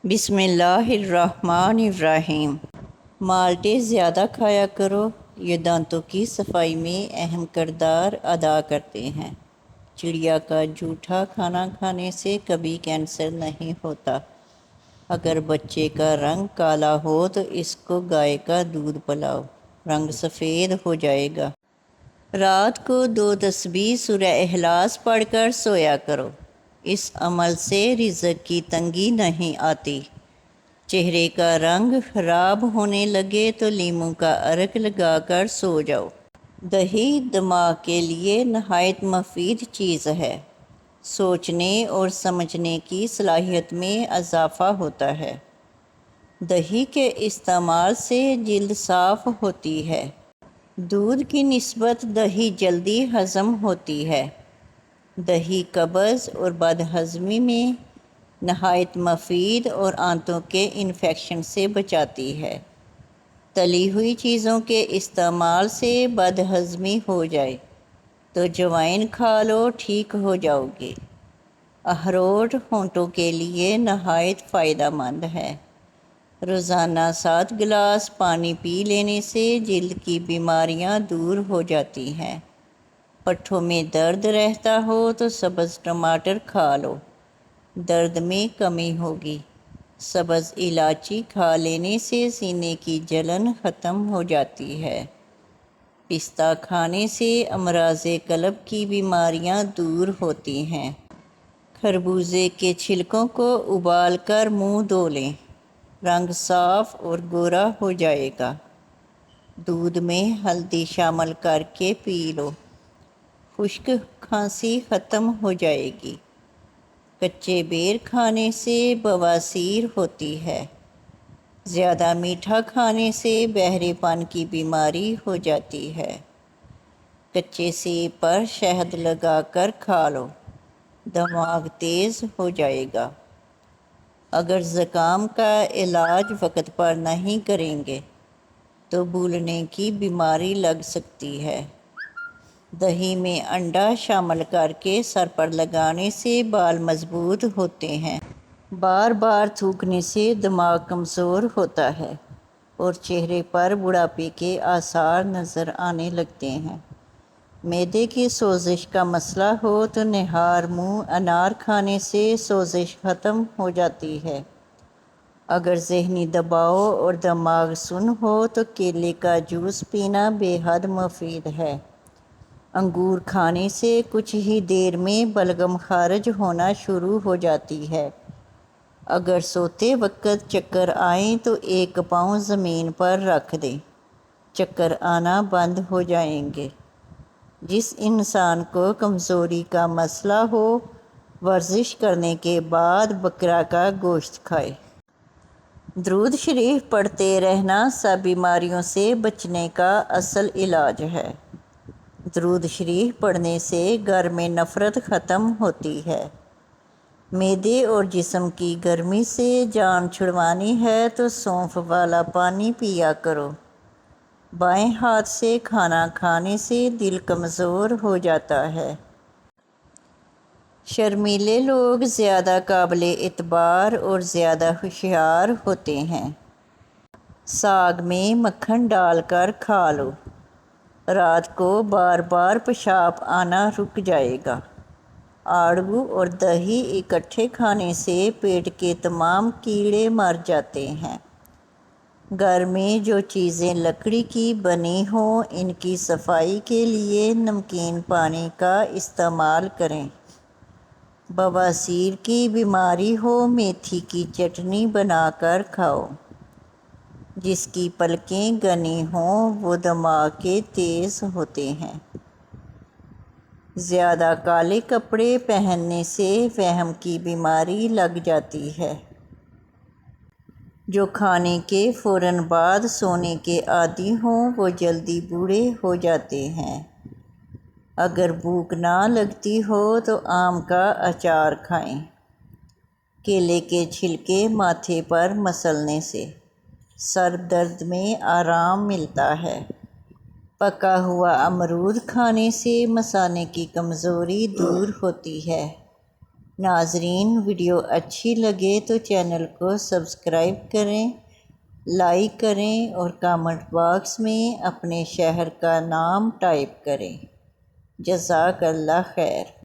بسم اللہ الرحمن الرحیم۔ مالٹے زیادہ کھایا کرو، یہ دانتوں کی صفائی میں اہم کردار ادا کرتے ہیں۔ چڑیا کا جھوٹا کھانا کھانے سے کبھی کینسر نہیں ہوتا۔ اگر بچے کا رنگ کالا ہو تو اس کو گائے کا دودھ پلاؤ، رنگ سفید ہو جائے گا۔ رات کو 2 تسبیح سورہ اخلاص پڑھ کر سویا کرو، اس عمل سے رزق کی تنگی نہیں آتی۔ چہرے کا رنگ خراب ہونے لگے تو لیموں کا عرق لگا کر سو جاؤ۔ دہی دماغ کے لیے نہایت مفید چیز ہے۔ سوچنے اور سمجھنے کی صلاحیت میں اضافہ ہوتا ہے۔ دہی کے استعمال سے جلد صاف ہوتی ہے۔ دودھ کی نسبت دہی جلدی ہضم ہوتی ہے۔ دہی قبض اور بد ہضمی میں نہایت مفید اور آنتوں کے انفیکشن سے بچاتی ہے۔ تلی ہوئی چیزوں کے استعمال سے بد ہضمی ہو جائے تو جوائن کھا لو، ٹھیک ہو جاؤ گے۔ اخروٹ ہونٹوں کے لیے نہایت فائدہ مند ہے۔ روزانہ 7 گلاس پانی پی لینے سے جلد کی بیماریاں دور ہو جاتی ہیں۔ پٹھوں میں درد رہتا ہو تو سبز ٹماٹر کھا لو، درد میں کمی ہوگی۔ سبز الائچی کھا لینے سے سینے کی جلن ختم ہو جاتی ہے۔ پستہ کھانے سے امراض قلب کی بیماریاں دور ہوتی ہیں۔ خربوزے کے چھلکوں کو ابال کر منہ دھو لیں، رنگ صاف اور گورا ہو جائے گا۔ دودھ میں ہلدی شامل کر کے پی لو، خشک کھانسی ختم ہو جائے گی۔ کچے بیر کھانے سے بواسیر ہوتی ہے۔ زیادہ میٹھا کھانے سے بہرے پن کی بیماری ہو جاتی ہے۔ کچے سیب پر شہد لگا کر کھا لو، دماغ تیز ہو جائے گا۔ اگر زکام کا علاج وقت پر نہیں کریں گے تو بھولنے کی بیماری لگ سکتی ہے۔ دہی میں انڈا شامل کر کے سر پر لگانے سے بال مضبوط ہوتے ہیں۔ بار بار تھوکنے سے دماغ کمزور ہوتا ہے اور چہرے پر بڑھاپے کے آثار نظر آنے لگتے ہیں۔ معدے کی سوزش کا مسئلہ ہو تو نہار منہ انار کھانے سے سوزش ختم ہو جاتی ہے۔ اگر ذہنی دباؤ اور دماغ سن ہو تو کیلے کا جوس پینا بے حد مفید ہے۔ انگور کھانے سے کچھ ہی دیر میں بلغم خارج ہونا شروع ہو جاتی ہے۔ اگر سوتے وقت چکر آئیں تو ایک پاؤں زمین پر رکھ دیں، چکر آنا بند ہو جائیں گے۔ جس انسان کو کمزوری کا مسئلہ ہو، ورزش کرنے کے بعد بکرا کا گوشت کھائے۔ درود شریف پڑھتے رہنا سب بیماریوں سے بچنے کا اصل علاج ہے۔ درود شریف پڑھنے سے گھر میں نفرت ختم ہوتی ہے۔ معدے اور جسم کی گرمی سے جان چھڑوانی ہے تو سونف والا پانی پیا کرو۔ بائیں ہاتھ سے کھانا کھانے سے دل کمزور ہو جاتا ہے۔ شرمیلے لوگ زیادہ قابل اعتبار اور زیادہ ہوشیار ہوتے ہیں۔ ساگ میں مکھن ڈال کر کھا لو، رات کو بار بار پیشاب آنا رک جائے گا۔ آڑو اور دہی اکٹھے کھانے سے پیٹ کے تمام کیڑے مر جاتے ہیں۔ گھر میں جو چیزیں لکڑی کی بنی ہوں ان کی صفائی کے لیے نمکین پانی کا استعمال کریں۔ بواسیر کی بیماری ہو، میتھی کی چٹنی بنا کر کھاؤ۔ جس کی پلکیں گھنی ہوں وہ دماغ کے تیز ہوتے ہیں۔ زیادہ کالے کپڑے پہننے سے وہم کی بیماری لگ جاتی ہے۔ جو کھانے کے فوراً بعد سونے کے عادی ہوں وہ جلدی بوڑھے ہو جاتے ہیں۔ اگر بھوک نہ لگتی ہو تو آم کا اچار کھائیں۔ کیلے کے چھلکے ماتھے پر مسلنے سے سر درد میں آرام ملتا ہے۔ پکا ہوا امرود کھانے سے مثانے کی کمزوری دور ہوتی ہے۔ ناظرین، ویڈیو اچھی لگے تو چینل کو سبسکرائب کریں، لائک کریں اور کامنٹ باکس میں اپنے شہر کا نام ٹائپ کریں۔ جزاک اللہ خیر۔